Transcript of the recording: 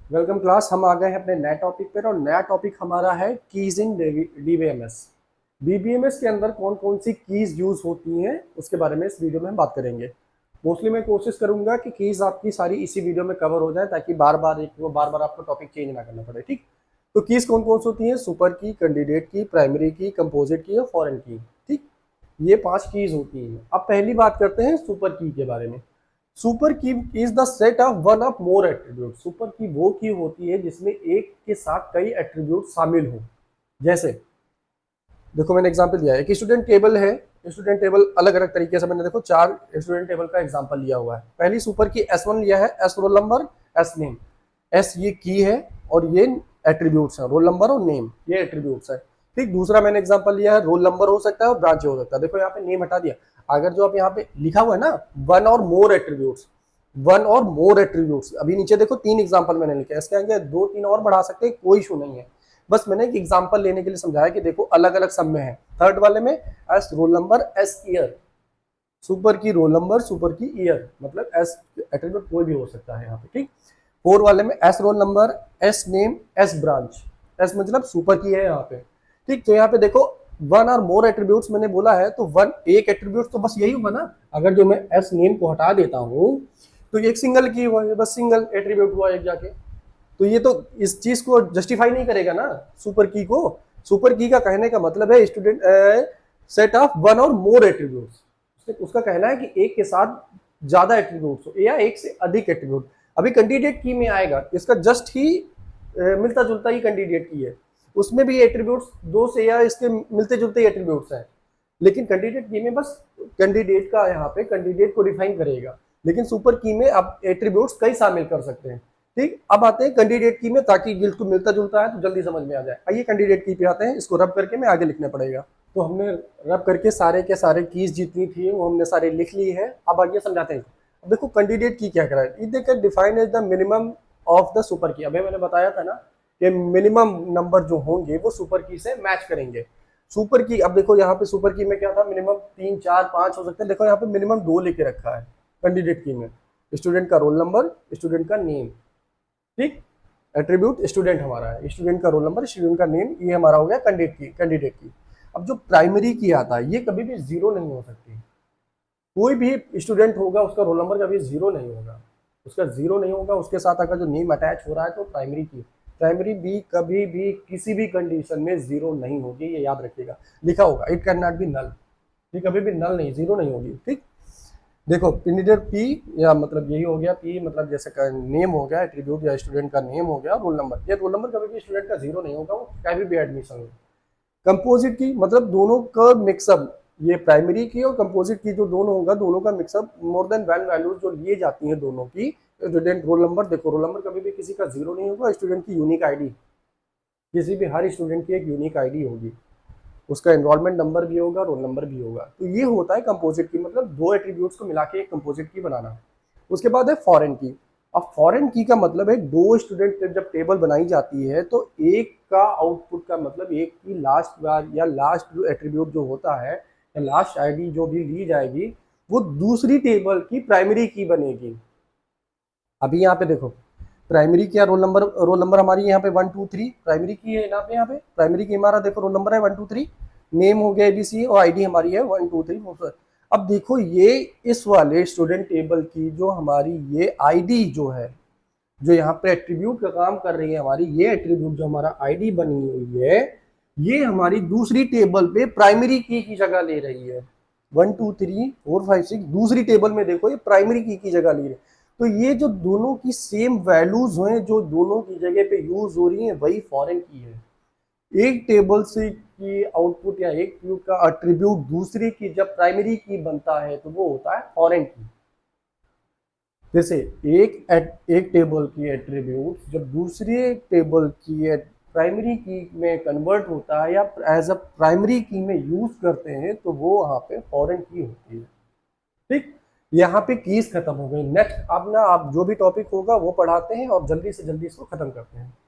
Welcome class. हम आ गए हैं अपने नए टॉपिक पर और नया टॉपिक हमारा है कीज इन डीबीएमएस। डीबीएमएस के अंदर कौन कौन सी कीज यूज होती हैं उसके बारे में इस वीडियो में हम बात करेंगे। मोस्टली मैं कोशिश करूंगा कि कीज आपकी सारी इसी वीडियो में कवर हो जाए ताकि बार बार आपको टॉपिक चेंज ना करना पड़े। ठीक, तो कीज कौन कौन सी होती हैं? सुपर की, कैंडिडेट की, प्राइमरी की, कंपोजिट की और फॉरेन की। ठीक, ये 5 कीज होती हैं। अब पहली बात करते हैं सुपर की के बारे में। सुपर की is the set of one of more attribute. Super की वो की होती है जिसमें एक के साथ कई एट्रीब्यूट शामिल हो। जैसे देखो, मैंने एग्जांपल दिया है, एक स्टूडेंट टेबल है। स्टूडेंट टेबल अलग अलग तरीके से मैंने देखो 4 स्टूडेंट टेबल का एग्जांपल लिया हुआ है। पहली सुपर की S1 लिया है, S roll number, S name. S ये की है और ये एट्रीब्यूट्स है, रोल नंबर और नेम ये एट्रीब्यूट्स है। ठीक, दूसरा मैंने एग्जांपल लिया है, रोल नंबर हो सकता है और ब्रांच हो सकता है। देखो यहाँ पे नेम हटा दिया। अगर जो आप यहाँ पे लिखा हुआ है ना वन और मोर एट्रीब्यूट्स, वन और मोर एट्रीब्यूट्स, अभी नीचे देखो 3 एग्जांपल मैंने लिखे, इसके आगे 2-3 और बढ़ा सकते हैं, कोई इशू नहीं है। बस मैंने एक एग्जांपल लेने के लिए समझाया कि देखो अलग अलग सब में है। थर्ड वाले में S roll number, S year. Super की रोल नंबर, सुपर की ईयर, मतलब एस एट्रीब्यूट कोई भी हो सकता है यहाँ पे। ठीक, फोर वाले में S roll number, S name, S branch. S मतलब सुपर की है यहाँ पे। ठीक, तो यहाँ पे देखो वन और मोर एट्रीब्यूट्स मैंने बोला है, तो वन एक एट्रीब्यूट तो बस यही होगा ना। अगर जो मैं एस नेम को हटा देता हूँ तो एक सिंगल की हुआ है, बस सिंगल एट्रीब्यूट हुआ एक जाके। तो ये तो इस चीज को जस्टिफाई नहीं करेगा ना सुपर की को। सुपर की का कहने का मतलब है स्टूडेंट सेट ऑफ वन और मोर एट्रीब्यूट्स। उसका कहना है कि एक के साथ ज्यादा एट्रीब्यूट्स हो या एक से अधिक एट्रीब्यूट। अभी कैंडिडेट की में आएगा, इसका जस्ट ही मिलता जुलता ही कैंडिडेट की है, उसमें भी एट्रीब्यूट्स दो से या इसके मिलते जुलते एट्रीब्यूट्स हैं। लेकिन कैंडिडेट की में बस कैंडिडेट का यहाँ पे कैंडिडेट को डिफाइन करेगा, लेकिन सुपर की में आप एट्रीब्यूट्स कई शामिल कर सकते हैं। ठीक, अब आते हैं कैंडिडेट की में, ताकि बिल्कुल मिलता जुलता है तो जल्दी समझ में आ जाए। आइए कैंडिडेट की पे आते हैं, इसको रब करके मैं आगे लिखना पड़ेगा। तो हमने रब करके सारे के सारे कीज जितनी थी वो हमने सारे लिख ली है। अब आगे समझाते हैं। अब देखो कैंडिडेट की क्या करा है, they can define as the minimum of the super key. अभी मैंने बताया था ना कि मिनिमम नंबर जो होंगे वो सुपर की से मैच करेंगे। सुपर की, अब देखो यहाँ पे सुपर की में क्या था, मिनिमम 3, 4, 5 हो सकते हैं। देखो यहाँ पे मिनिमम 2 लेके रखा है कैंडिडेट की में। स्टूडेंट का रोल नंबर, स्टूडेंट का नेम। ठीक, एट्रीब्यूट स्टूडेंट हमारा है, स्टूडेंट का रोल नंबर, स्टूडेंट का नेम, ये हमारा हो गया कैंडिडेट की। अब जो प्राइमरी की आता है ये कभी भी जीरो नहीं हो सकती। कोई भी स्टूडेंट होगा उसका रोल नंबर कभी जीरो नहीं होगा, उसका जीरो नहीं होगा। उसके साथ अगर जो नेम अटैच हो रहा है तो प्राइमरी की, प्राइमरी भी कभी भी किसी भी कंडीशन में जीरो नहीं होगी, ये याद रखिएगा। लिखा होगा it can not be null, ये कभी भी नल नहीं, जीरो नहीं होगी। ठीक, देखो कैंडिडेट पी या मतलब यही हो गया, पी मतलब जैसे नेम हो गया एट्रीब्यूट या स्टूडेंट का नेम हो गया, रोल नंबर। ये रोल नंबर कभी भी स्टूडेंट का जीरो नहीं होगा, वो कभी भी एडमिशन हो। कंपोजिट की मतलब दोनों का मिक्सअप, ये प्राइमरी की और कंपोजिट की जो दोनों होगा, दोनों का mixup more than one values जो लिए जाती हैं दोनों की। स्टूडेंट रोल नंबर, देखो रोल नंबर कभी भी किसी का जीरो नहीं होगा, स्टूडेंट की यूनिक आईडी, किसी भी हर स्टूडेंट की एक यूनिक आईडी होगी, उसका एनरोलमेंट नंबर भी होगा, रोल नंबर भी होगा। तो ये होता है कंपोजिट की, मतलब दो एट्रीब्यूट्स को मिला के एक कंपोजिट की बनाना। उसके बाद है फॉरेन की। अब फॉरेन की का मतलब है दो स्टूडेंट जब टेबल बनाई जाती है तो एक का आउटपुट का मतलब एक की लास्ट बार या लास्ट एट्रीब्यूट जो होता है या लास्ट आईडी जो भी ली जाएगी वो दूसरी टेबल की प्राइमरी की बनेगी। अभी यहाँ पे देखो प्राइमरी की रोल नंबर हमारी यहाँ पे 1 2 3 प्राइमरी की है। यहाँ पे प्राइमरी की हमारा देखो रोल नंबर है 1 2 3, नेम हो गया ABC और आईडी हमारी है 1 2 3 4। अब देखो ये इस वाले स्टूडेंट टेबल की जो हमारी ये आईडी जो है, जो यहाँ पे एट्रीब्यूट का काम कर रही है हमारी, ये एट्रीब्यूट जो हमारा आईडी बनी हुई है ये हमारी दूसरी टेबल पे प्राइमरी की जगह ले रही है। 1 2 3 4 5 6 दूसरी टेबल में देखो ये प्राइमरी की जगह ले रही है। तो ये जो दोनों की सेम वैल्यूज हैं जो दोनों की जगह पे यूज हो रही है वही फॉरेन की है। एक टेबल से की आउटपुट या एक ट्यूब का अट्रीब्यूट दूसरी की जब प्राइमरी की बनता है तो वो होता है फॉरेन की। जैसे एक टेबल की एट्रीब्यूट जब दूसरी टेबल की प्राइमरी की में कन्वर्ट होता है या एज अ प्राइमरी की में यूज करते हैं तो वो वहां पे फॉरेन की होती है। ठीक, यहाँ पे कीज खत्म हो गई। नेक्स्ट अब ना आप जो भी टॉपिक होगा वो पढ़ाते हैं और जल्दी से जल्दी इसको खत्म करते हैं।